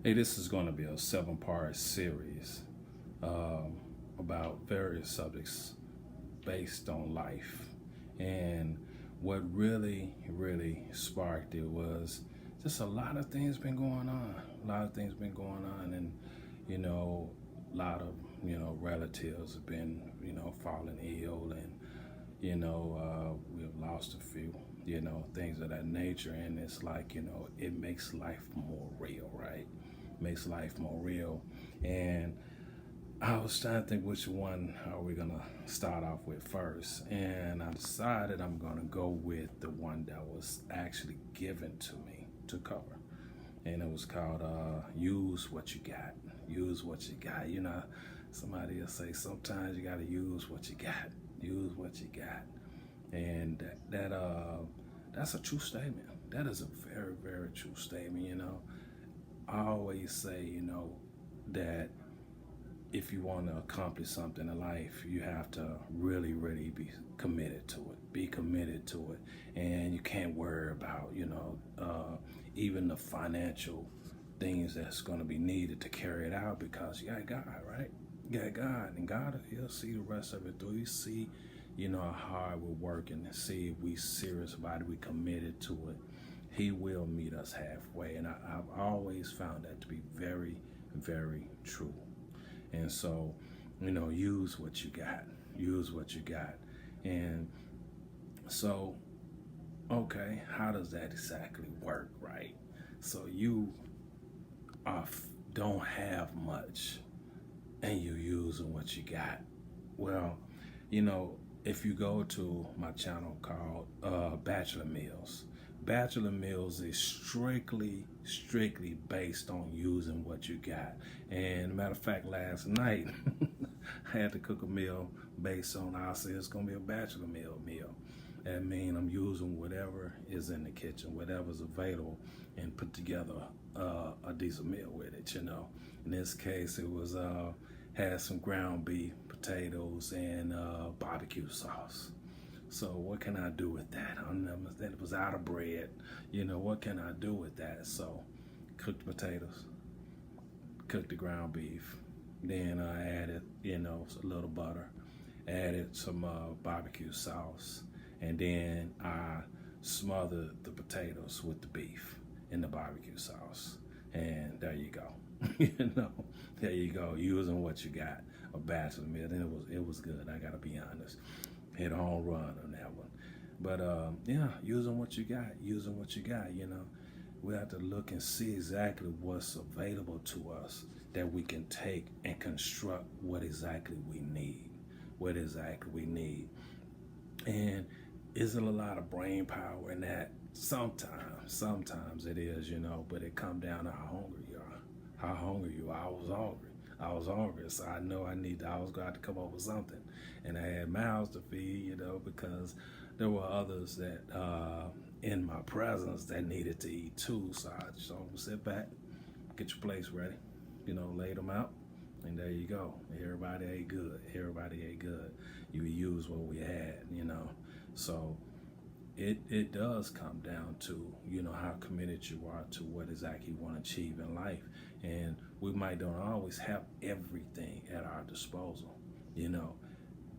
Hey, this is going to be a 7-part series about various subjects based on life. And what really sparked it was just a lot of things been going on. A lot of things been going on, and you know, a lot of relatives have been falling ill, and we've lost a few. Things of that nature, and it's like it makes life more real, right? Makes life more real. And I was trying to think which one are we gonna start off with first, and I decided I'm gonna go with the one that was actually given to me to cover, and it was called "Use What You Got." Use what you got. Somebody will say sometimes you gotta use what you got. Use what you got, and that's a true statement. That is a very true statement. I always say, that if you want to accomplish something in life, you have to really be committed to it. Be committed to it, and you can't worry about, even the financial things that's going to be needed to carry it out because you got God, right? You got God, and God, He'll see the rest of it through. You see, how hard we're working, and see if we serious about it, we committed to it. He will meet us halfway, and I've always found that to be very true. And so, use what you got. Use what you got. And so, okay, how does that exactly work, right? So you are, don't have much, and you're using what you got. Well, if you go to my channel called Bachelor Meals, Bachelor Meals is strictly based on using what you got. And matter of fact, last night I had to cook a meal based on, I said it's gonna be a bachelor meal. That means I'm using whatever is in the kitchen, whatever's available, and put together a decent meal with it. In this case, it was had some ground beef, potatoes, and barbecue sauce. So what can I do with that? It was out of bread. What can I do with that? So cooked potatoes, cooked the ground beef. Then I added, a little butter, added some barbecue sauce, and then I smothered the potatoes with the beef in the barbecue sauce. And there you go. There you go. Using what you got, a bachelor meal. And it was good. I gotta be honest. Hit a home run on that one. But yeah, using what you got, using what you got. We have to look and see exactly what's available to us that we can take and construct what exactly we need. What exactly we need. And isn't a lot of brain power in that? Sometimes it is, but it come down to how hungry you are. How hungry you are. I was hungry, so I know I was going to have to come up with something. And I had mouths to feed, because there were others that in my presence that needed to eat too. So I just sit back, get your plates ready, lay them out, and there you go. Everybody ate good. Everybody ate good. You use what we had, So it does come down to, how committed you are to what exactly you want to achieve in life. And we might don't always have everything at our disposal,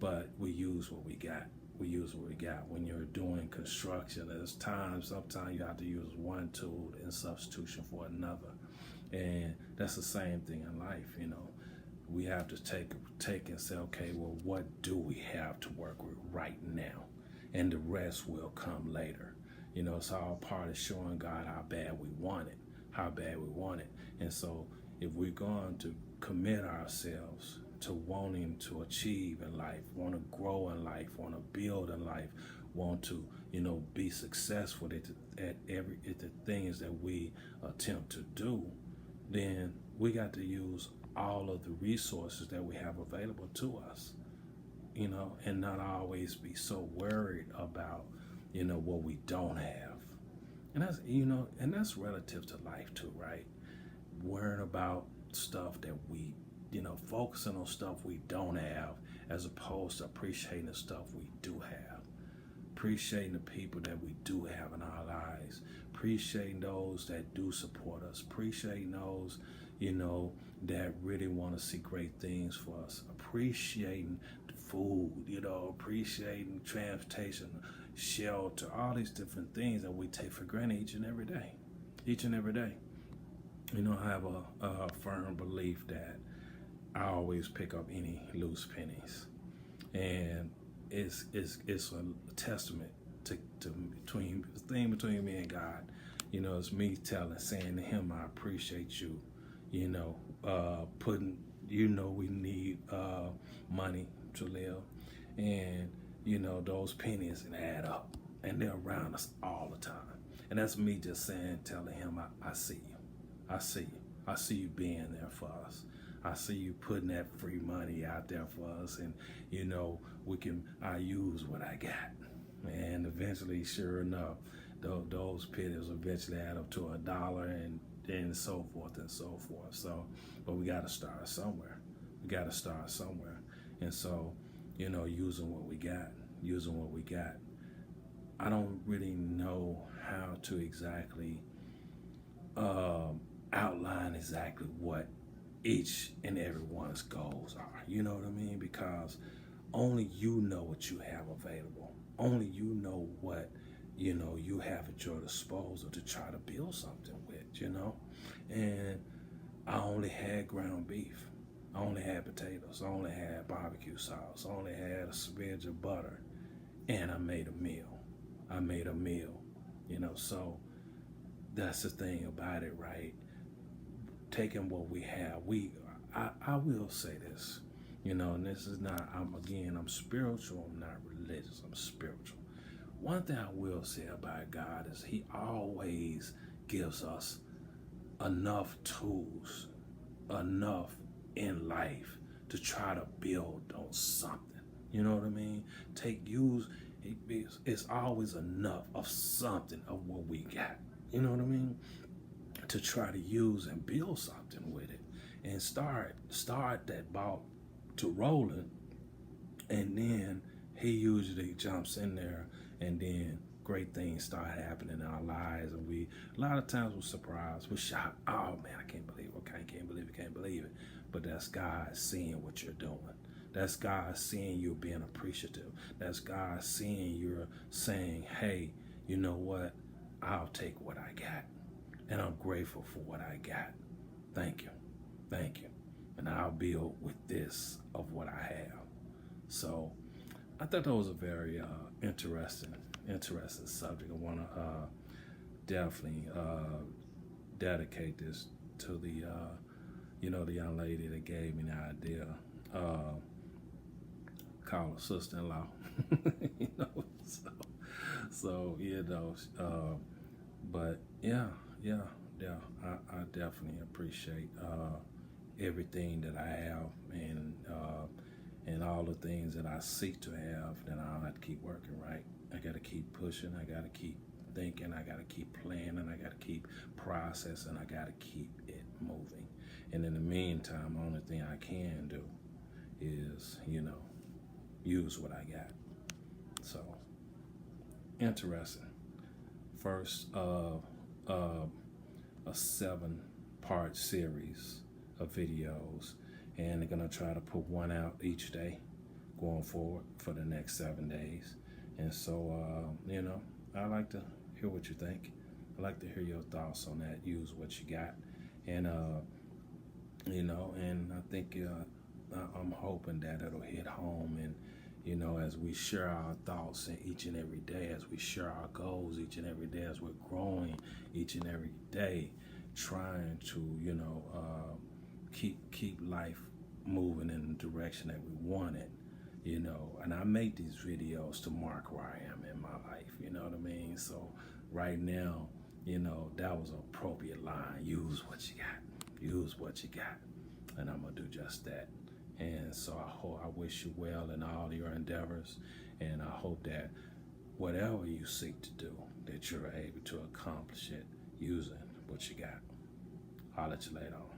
but we use what we got. We use what we got. When you're doing construction, sometimes you have to use one tool in substitution for another. And that's the same thing in life, We have to take and say, okay, well, what do we have to work with right now? And the rest will come later. It's all part of showing God how bad we want it. And so if we're going to commit ourselves to wanting to achieve in life, want to grow in life, want to build in life, want to, be successful at the things that we attempt to do, then we got to use all of the resources that we have available to us, and not always be so worried about, what we don't have. And that's relative to life too, right? Worrying about stuff that we, focusing on stuff we don't have as opposed to appreciating the stuff we do have. appreciating the people that we do have in our lives, appreciating those that do support us, appreciating those, that really want to see great things for us, appreciating the food, appreciating transportation, shelter, all these different things that we take for granted each and every day. Each and every day. I have a firm belief that I always pick up any loose pennies. And it's a testament to between the thing between me and God. It's me saying to him, I appreciate you, putting, we need money to live. And, those pennies add up and they're around us all the time. And that's me just telling him, I see you. I see you. I see you being there for us. I see you putting that free money out there for us. And, I use what I got. And eventually, sure enough, those pennies eventually add up to $1 and so forth and so forth. So, but we got to start somewhere. And so, using what we got. I don't really know how to exactly outline exactly what each and every one's goals are. You know what I mean? Because only you know what you have available. Only you know what, you have at your disposal to try to build something with, And I only had ground beef. I only had potatoes. I only had barbecue sauce. I only had a smidge of butter. And I made a meal. So that's the thing about it, right? Taking what we have, I will say this, and this is not, I'm spiritual, I'm not religious, I'm spiritual. One thing I will say about God is he always gives us enough tools, enough in life to try to build on something. You know what I mean? It's always enough of something of what we got. You know what I mean? To try to use and build something with it and start that ball to rolling, and then he usually jumps in there, and then great things start happening in our lives, and a lot of times we're surprised, we're shocked. Oh man, I can't believe it. I can't believe it. But that's God seeing what you're doing. That's God seeing you being appreciative. That's God seeing you're saying, hey, you know what? I'll take what I got. And I'm grateful for what I got. Thank you. And I'll build with this of what I have. So I thought that was a very interesting subject. I want to definitely dedicate this to the the young lady that gave me the idea. Call her sister-in-law. But yeah, I definitely appreciate everything that I have, and all the things that I seek to have. Then I'll have to keep working, right? I got to keep pushing. I got to keep thinking. I got to keep planning. I got to keep processing. I got to keep it moving. And in the meantime, the only thing I can do is, use what I got. So, interesting. First, a 7-part series of videos, and they're gonna try to put one out each day going forward for the next 7 days. And so, I like to hear what you think. I like to hear your thoughts on that. Use what you got, and and I think I'm hoping that it'll hit home, and as we share our thoughts in each and every day, as we share our goals each and every day, as we're growing each and every day, trying to keep life moving in the direction that we want it, and I make these videos to mark where I am in my life, you know what I mean? So right now, that was an appropriate line. Use what you got, and I'm gonna do just that. And so I wish you well in all your endeavors, and I hope that whatever you seek to do, that you're able to accomplish it using what you got. I'll let you later on.